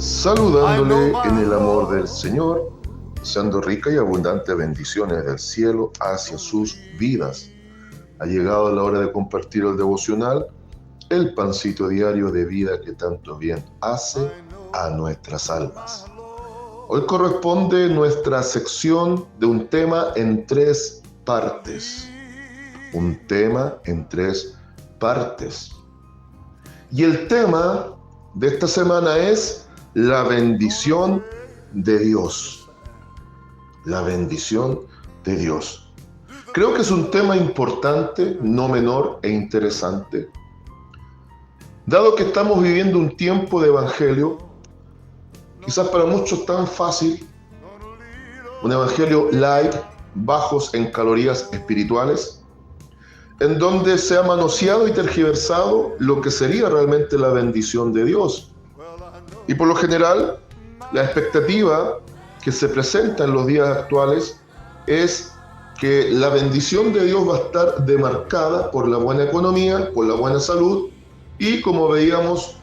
saludándole en el amor del Señor, deseando rica y abundante bendiciones del cielo hacia sus vidas. Ha llegado la hora de compartir el devocional, el pancito diario de vida que tanto bien hace a nuestras almas. Hoy corresponde nuestra sección de un tema en 3 partes. Un tema en 3 partes. Y el tema de esta semana es la bendición de Dios. La bendición de Dios. Creo que es un tema importante, no menor e interesante. Dado que estamos viviendo un tiempo de evangelio, quizás para muchos tan fácil, un evangelio light, bajos en calorías espirituales, en donde se ha manoseado y tergiversado lo que sería realmente la bendición de Dios. Y por lo general, la expectativa que se presenta en los días actuales es que la bendición de Dios va a estar demarcada por la buena economía, por la buena salud, y como veíamos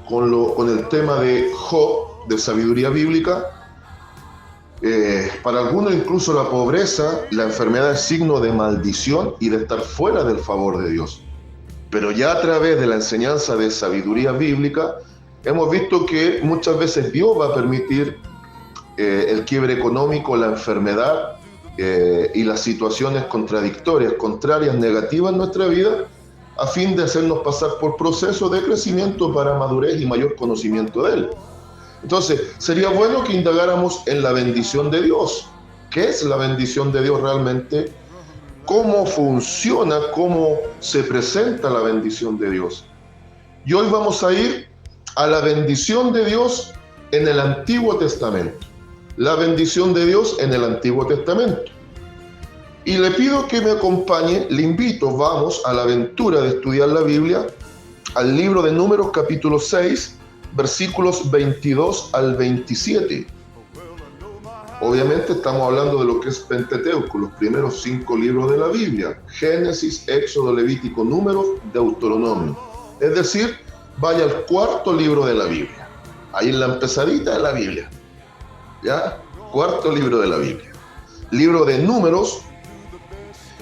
con el tema de Job, de sabiduría bíblica, para algunos incluso la pobreza, la enfermedad es signo de maldición y de estar fuera del favor de Dios. Pero ya a través de la enseñanza de sabiduría bíblica, hemos visto que muchas veces Dios va a permitir el quiebre económico, la enfermedad y las situaciones contradictorias, contrarias, negativas en nuestra vida, a fin de hacernos pasar por procesos de crecimiento para madurez y mayor conocimiento de Él. Entonces, sería bueno que indagáramos en la bendición de Dios. ¿Qué es la bendición de Dios realmente? ¿Cómo funciona? ¿Cómo se presenta la bendición de Dios? Y hoy vamos a ir a la bendición de Dios en el Antiguo Testamento. La bendición de Dios en el Antiguo Testamento. Y le pido que me acompañe, le invito, vamos a la aventura de estudiar la Biblia, al libro de Números capítulo 6, versículos 22 al 27. Obviamente estamos hablando de lo que es Pentateuco, los primeros 5 libros de la Biblia: Génesis, Éxodo, Levítico, Números, Deuteronomio. Es decir, vaya al 4.º libro de la Biblia, ahí en la empezadita de la Biblia, ¿ya? 4.º libro de la Biblia. Libro de Números,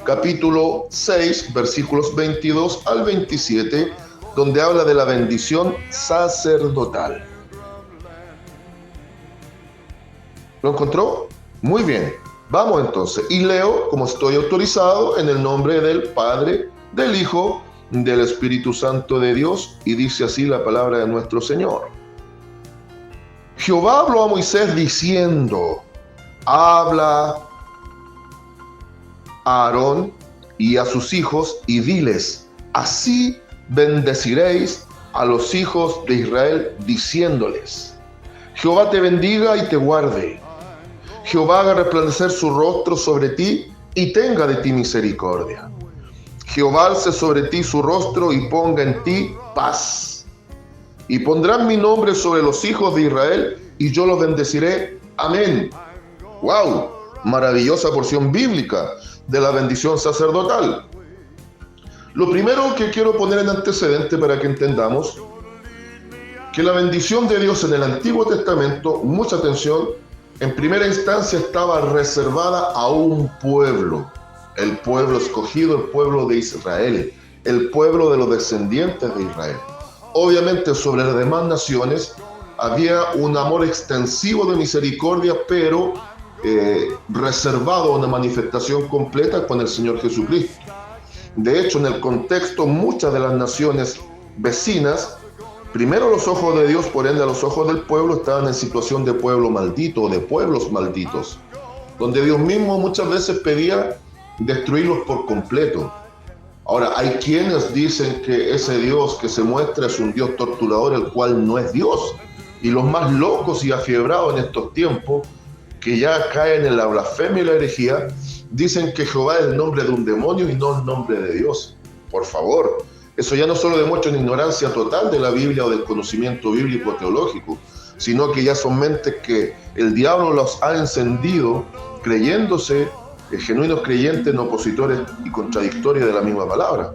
capítulo 6, versículos 22 al 27, donde habla de la bendición sacerdotal. ¿Lo encontró? Muy bien. Vamos entonces. Y leo, como estoy autorizado, en el nombre del Padre, del Hijo, del Espíritu Santo de Dios, y dice así la palabra de nuestro Señor. Jehová habló a Moisés diciendo: habla a Aarón y a sus hijos y diles: así bendeciréis a los hijos de Israel, diciéndoles: Jehová te bendiga y te guarde. Jehová haga resplandecer su rostro sobre ti y tenga de ti misericordia. Jehová alce sobre ti su rostro y ponga en ti paz. Y pondrán mi nombre sobre los hijos de Israel y yo los bendeciré. Amén. ¡Wow! Maravillosa porción bíblica de la bendición sacerdotal. Lo primero que quiero poner en antecedente para que entendamos que la bendición de Dios en el Antiguo Testamento, mucha atención, en primera instancia estaba reservada a un pueblo, el pueblo escogido, el pueblo de Israel, el pueblo de los descendientes de Israel. Obviamente sobre las demás naciones había un amor extensivo de misericordia, pero reservado a una manifestación completa con el Señor Jesucristo. De hecho, en el contexto, muchas de las naciones vecinas, primero los ojos de Dios, por ende a los ojos del pueblo, estaban en situación de pueblo maldito o de pueblos malditos, donde Dios mismo muchas veces pedía destruirlos por completo. Ahora, hay quienes dicen que ese Dios que se muestra es un Dios torturador, el cual no es Dios. Y los más locos y afiebrados en estos tiempos, que ya caen en la blasfemia y la herejía, dicen que Jehová es el nombre de un demonio y no el nombre de Dios. Por favor, eso ya no solo demuestra una ignorancia total de la Biblia o del conocimiento bíblico teológico, sino que ya son mentes que el diablo los ha encendido creyéndose genuinos creyentes, no opositores y contradictorios de la misma palabra.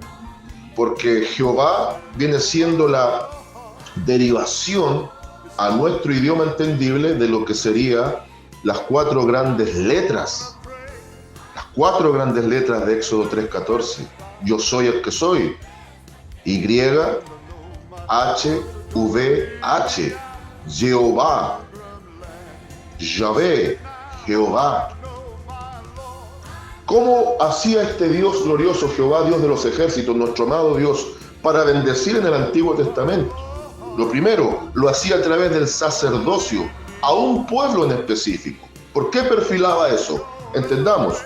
Porque Jehová viene siendo la derivación a nuestro idioma entendible de lo que serían las cuatro grandes letras. Las cuatro grandes letras de Éxodo 3:14. Yo soy el que soy. Y, H, V, H. Jehová. Yahvé. Jehová. ¿Cómo hacía este Dios glorioso, Jehová, Dios de los ejércitos, nuestro amado Dios, para bendecir en el Antiguo Testamento? Lo primero, lo hacía a través del sacerdocio, a un pueblo en específico. ¿Por qué perfilaba eso? Entendamos.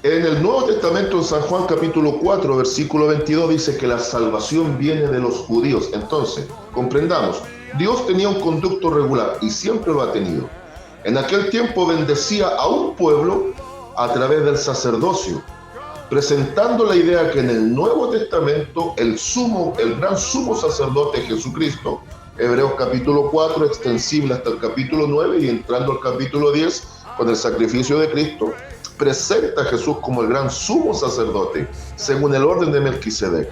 En el Nuevo Testamento, en San Juan capítulo 4, versículo 22, dice que la salvación viene de los judíos. Entonces, comprendamos, Dios tenía un conducto regular y siempre lo ha tenido. En aquel tiempo bendecía a un pueblo a través del sacerdocio, presentando la idea que en el Nuevo Testamento el gran sumo sacerdote Jesucristo, Hebreos capítulo 4, extensible hasta el capítulo 9 y entrando al capítulo 10 con el sacrificio de Cristo, presenta a Jesús como el gran sumo sacerdote, según el orden de Melquisedec.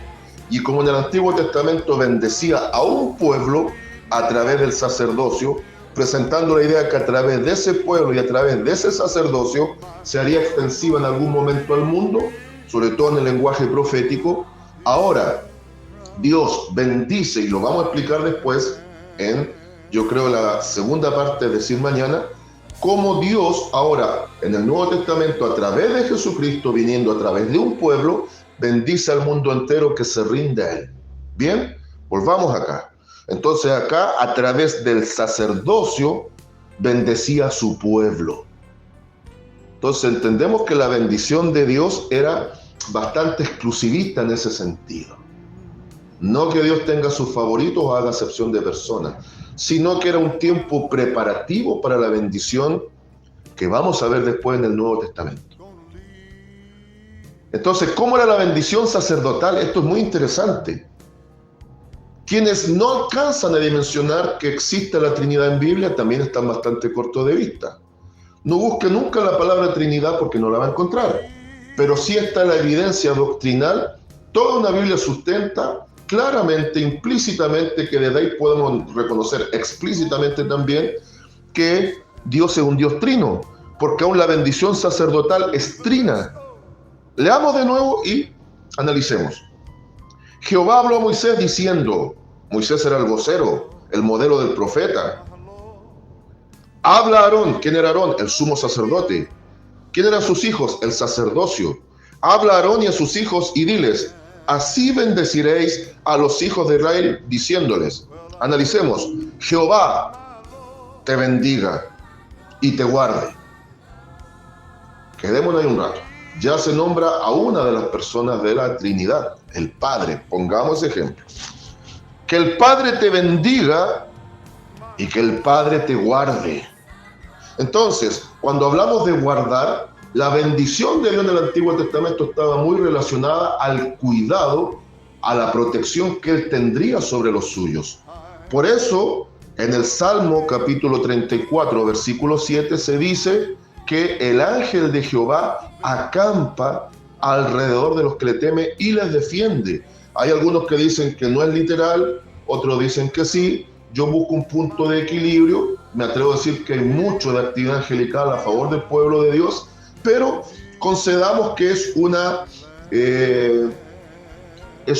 Y como en el Antiguo Testamento bendecía a un pueblo a través del sacerdocio, presentando la idea que a través de ese pueblo y a través de ese sacerdocio se haría extensiva en algún momento al mundo, sobre todo en el lenguaje profético. Ahora, Dios bendice, y lo vamos a explicar después en, yo creo, la segunda parte de Decir Mañana, cómo Dios ahora en el Nuevo Testamento, a través de Jesucristo, viniendo a través de un pueblo, bendice al mundo entero que se rinde a Él. Bien, volvamos acá. Entonces acá, a través del sacerdocio, bendecía a su pueblo. Entonces entendemos que la bendición de Dios era bastante exclusivista en ese sentido. No que Dios tenga sus favoritos o haga acepción de personas, sino que era un tiempo preparativo para la bendición que vamos a ver después en el Nuevo Testamento. Entonces, ¿cómo era la bendición sacerdotal? Esto es muy interesante. Quienes no alcanzan a dimensionar que existe la Trinidad en Biblia también están bastante cortos de vista. No busque nunca la palabra Trinidad porque no la va a encontrar, pero sí está la evidencia doctrinal. Toda una Biblia sustenta claramente, implícitamente, que desde ahí podemos reconocer explícitamente también que Dios es un Dios trino, porque aún la bendición sacerdotal es trina. Leamos de nuevo y analicemos. Jehová habló a Moisés diciendo, Moisés era el vocero, el modelo del profeta. Habla a Aarón. ¿Quién era Aarón? El sumo sacerdote. ¿Quién eran sus hijos? El sacerdocio. Habla a Aarón y a sus hijos y diles, así bendeciréis a los hijos de Israel, diciéndoles, analicemos, Jehová te bendiga y te guarde. Quedémonos ahí un rato. Ya se nombra a una de las personas de la Trinidad, el Padre. Pongamos ejemplo. Que el Padre te bendiga y que el Padre te guarde. Entonces, cuando hablamos de guardar, la bendición de Dios en el Antiguo Testamento estaba muy relacionada al cuidado, a la protección que Él tendría sobre los suyos. Por eso, en el Salmo capítulo 34, versículo 7, se dice que el ángel de Jehová acampa alrededor de los que le temen y les defiende. Hay algunos que dicen que no es literal, otros dicen que sí. Yo busco un punto de equilibrio. Me atrevo a decir que hay mucho de actividad angelical a favor del pueblo de Dios, pero concedamos que es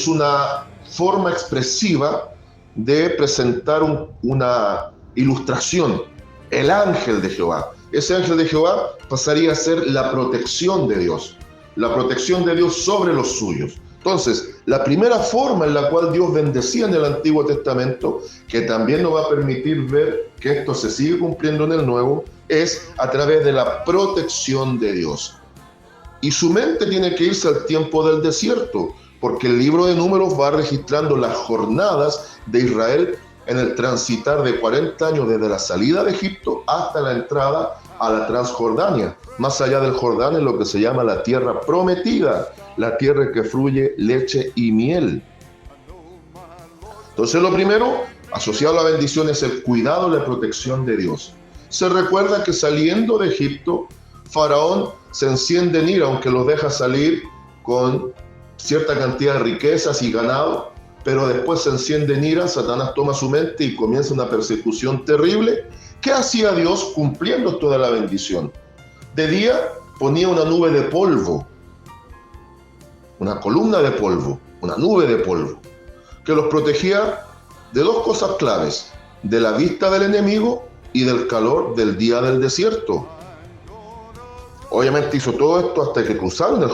una forma expresiva de presentar una ilustración. El ángel de Jehová. Ese ángel de Jehová pasaría a ser la protección de Dios sobre los suyos. Entonces, la primera forma en la cual Dios bendecía en el Antiguo Testamento, que también nos va a permitir ver que esto se sigue cumpliendo en el Nuevo, es a través de la protección de Dios. Y su mente tiene que irse al tiempo del desierto, porque el libro de Números va registrando las jornadas de Israel en el transitar de 40 años desde la salida de Egipto hasta la entrada a la Transjordania. Más allá del Jordán es lo que se llama la tierra prometida, la tierra que fluye leche y miel. Entonces lo primero, asociado a la bendición, es el cuidado y la protección de Dios. Se recuerda que saliendo de Egipto, Faraón se enciende en ira, aunque los deja salir con cierta cantidad de riquezas y ganado, pero después se enciende en ira, Satanás toma su mente y comienza una persecución terrible. ¿Qué hacía Dios cumpliendo toda la bendición? De día ponía una nube de polvo, una columna de polvo, una nube de polvo, que los protegía de dos cosas claves: de la vista del enemigo y del calor del día del desierto. Obviamente hizo todo esto hasta que cruzaron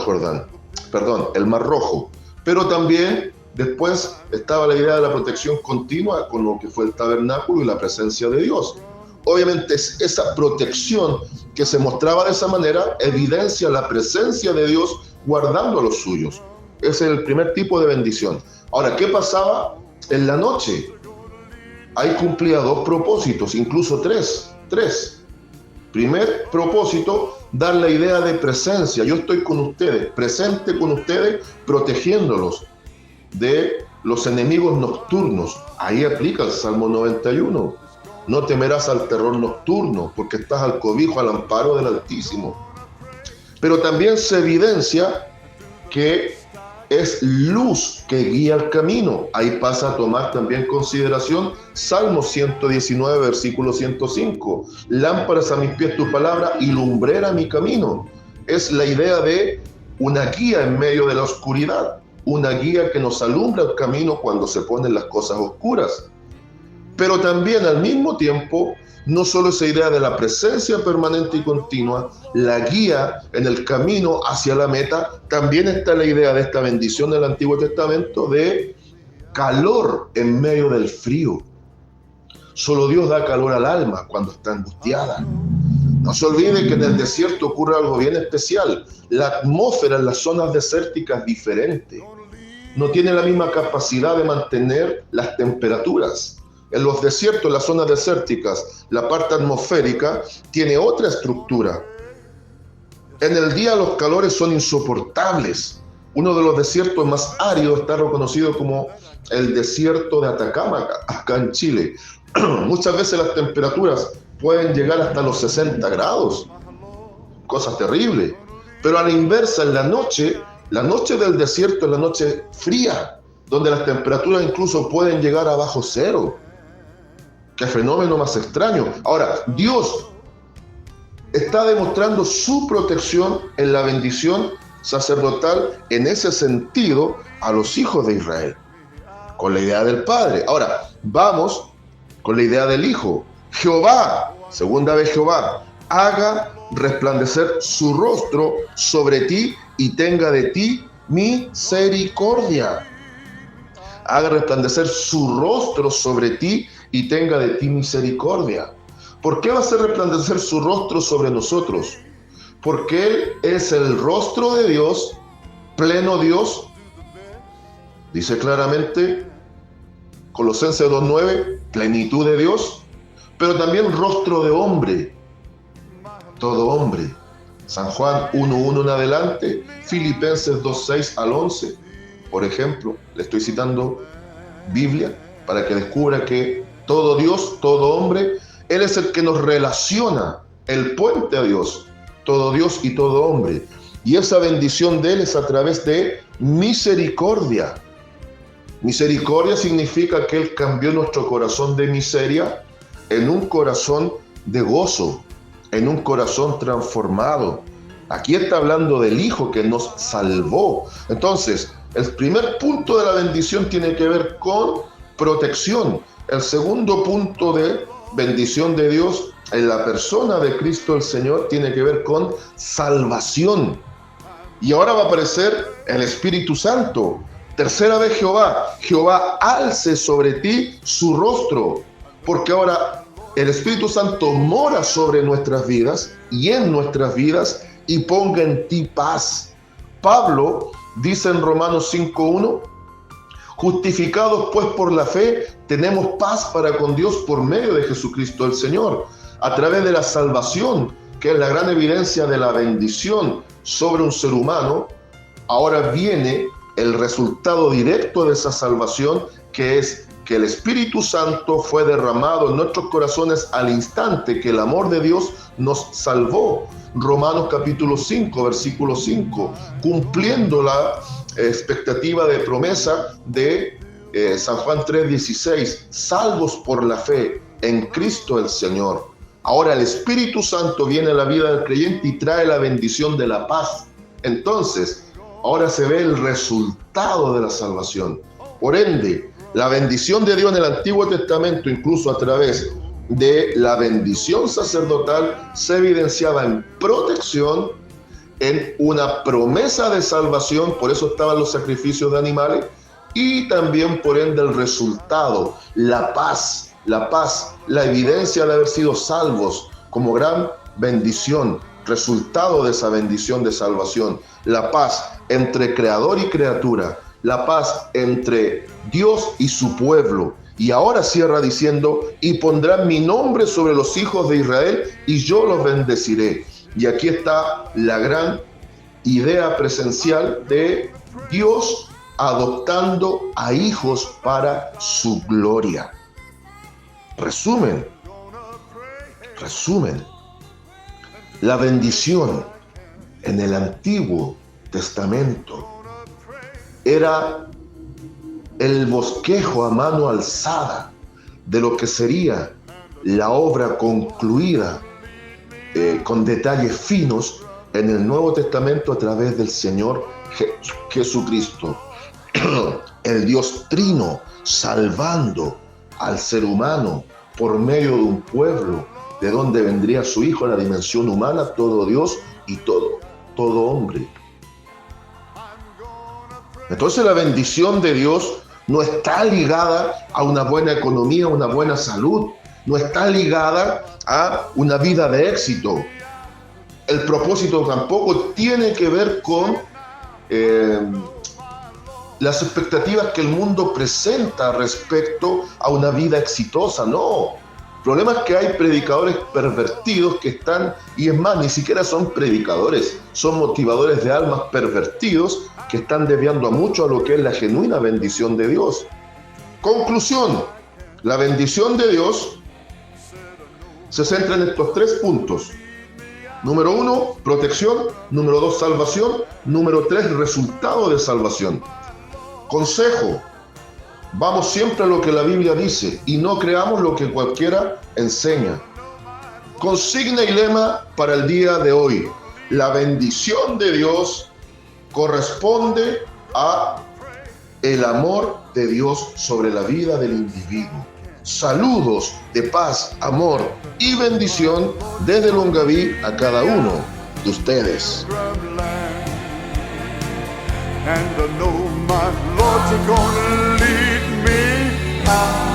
el Mar Rojo. Pero también después estaba la idea de la protección continua con lo que fue el tabernáculo y la presencia de Dios. Obviamente esa protección que se mostraba de esa manera evidencia la presencia de Dios guardando a los suyos. Ese es el primer tipo de bendición. Ahora, ¿qué pasaba en la noche? Ahí cumplía dos propósitos, incluso tres. Primer propósito, dar la idea de presencia. Yo estoy con ustedes, presente con ustedes, protegiéndolos de los enemigos nocturnos. Ahí aplica el Salmo 91. No temerás al terror nocturno, porque estás al cobijo, al amparo del Altísimo. Pero también se evidencia que es luz que guía el camino. Ahí pasa a tomar también en consideración Salmo 119, versículo 105. Lámparas a mis pies tu palabra y lumbrera mi camino. Es la idea de una guía en medio de la oscuridad, una guía que nos alumbra el camino cuando se ponen las cosas oscuras. Pero también al mismo tiempo, no solo esa idea de la presencia permanente y continua, la guía en el camino hacia la meta, también está la idea de esta bendición del Antiguo Testamento de calor en medio del frío. Solo Dios da calor al alma cuando está angustiada. No se olvide que en el desierto ocurre algo bien especial. La atmósfera en las zonas desérticas es diferente. No tiene la misma capacidad de mantener las temperaturas. En los desiertos, en las zonas desérticas, la parte atmosférica tiene otra estructura. En el día los calores son insoportables. Uno de los desiertos más áridos está reconocido como el desierto de Atacama, acá en Chile. Muchas veces las temperaturas pueden llegar hasta los 60 grados. Cosa terrible. Pero a la inversa, en la noche del desierto es la noche fría, donde las temperaturas incluso pueden llegar a bajo cero. ¡Qué fenómeno más extraño! Ahora, Dios está demostrando su protección en la bendición sacerdotal en ese sentido a los hijos de Israel, con la idea del Padre. Ahora, vamos con la idea del Hijo. Jehová, segunda vez Jehová, haga resplandecer su rostro sobre ti y tenga de ti misericordia. Haga resplandecer su rostro sobre ti y tenga de ti misericordia. ¿Por qué va a hacer resplandecer su rostro sobre nosotros? Porque Él es el rostro de Dios, pleno Dios. Dice claramente Colosenses 2:9, plenitud de Dios, pero también rostro de hombre, todo hombre. San Juan 1:1 en adelante, Filipenses 2:6 al 11, por ejemplo. Le estoy citando Biblia para que descubra que todo Dios, todo hombre, Él es el que nos relaciona, el puente a Dios, todo Dios y todo hombre. Y esa bendición de Él es a través de misericordia. Misericordia significa que Él cambió nuestro corazón de miseria en un corazón de gozo, en un corazón transformado. Aquí está hablando del Hijo que nos salvó. Entonces, el primer punto de la bendición tiene que ver con protección. El segundo punto de bendición de Dios en la persona de Cristo el Señor tiene que ver con salvación. Y ahora va a aparecer el Espíritu Santo. Tercera vez Jehová alce sobre ti su rostro, porque ahora el Espíritu Santo mora sobre nuestras vidas y en nuestras vidas y ponga en ti paz. Pablo dice en Romanos 5:1, justificados pues por la fe, tenemos paz para con Dios por medio de Jesucristo el Señor, a través de la salvación, que es la gran evidencia de la bendición sobre un ser humano. Ahora viene el resultado directo de esa salvación, que es que el Espíritu Santo fue derramado en nuestros corazones al instante que el amor de Dios nos salvó. Romanos capítulo 5, versículo 5, cumpliendo la expectativa de promesa de San Juan 3:16, salvos por la fe en Cristo el Señor. Ahora el Espíritu Santo viene a la vida del creyente y trae la bendición de la paz. Entonces, ahora se ve el resultado de la salvación. Por ende, la bendición de Dios en el Antiguo Testamento, incluso a través de la bendición sacerdotal, se evidenciaba en protección, en una promesa de salvación, por eso estaban los sacrificios de animales, y también por ende el resultado, la paz, la evidencia de haber sido salvos como gran bendición, resultado de esa bendición de salvación, la paz entre creador y criatura, la paz entre Dios y su pueblo. Y ahora cierra diciendo, y pondrán mi nombre sobre los hijos de Israel y yo los bendeciré. Y aquí está la gran idea presencial de Dios adoptando a hijos para su gloria. Resumen, la bendición en el Antiguo Testamento era el bosquejo a mano alzada de lo que sería la obra concluida con detalles finos en el Nuevo Testamento a través del Señor Jesucristo, el Dios Trino salvando al ser humano por medio de un pueblo de donde vendría su Hijo, la dimensión humana, todo Dios y todo hombre. Entonces la bendición de Dios no está ligada a una buena economía, una buena salud, no está ligada a una vida de éxito. El propósito tampoco tiene que ver con las expectativas que el mundo presenta respecto a una vida exitosa, no. El problema es que hay predicadores pervertidos que están, y es más, ni siquiera son predicadores, son motivadores de almas pervertidos que están desviando a mucho a lo que es la genuina bendición de Dios. Conclusión, la bendición de Dios se centra en estos 3 puntos. Número 1, protección. Número 2, salvación. Número 3, resultado de salvación. Consejo, vamos siempre a lo que la Biblia dice y no creamos lo que cualquiera enseña. Consigna y lema para el día de hoy. La bendición de Dios corresponde a el amor de Dios sobre la vida del individuo. Saludos de paz, amor y bendición desde Longaví a cada uno de ustedes. And I know my Lord's gonna lead me out.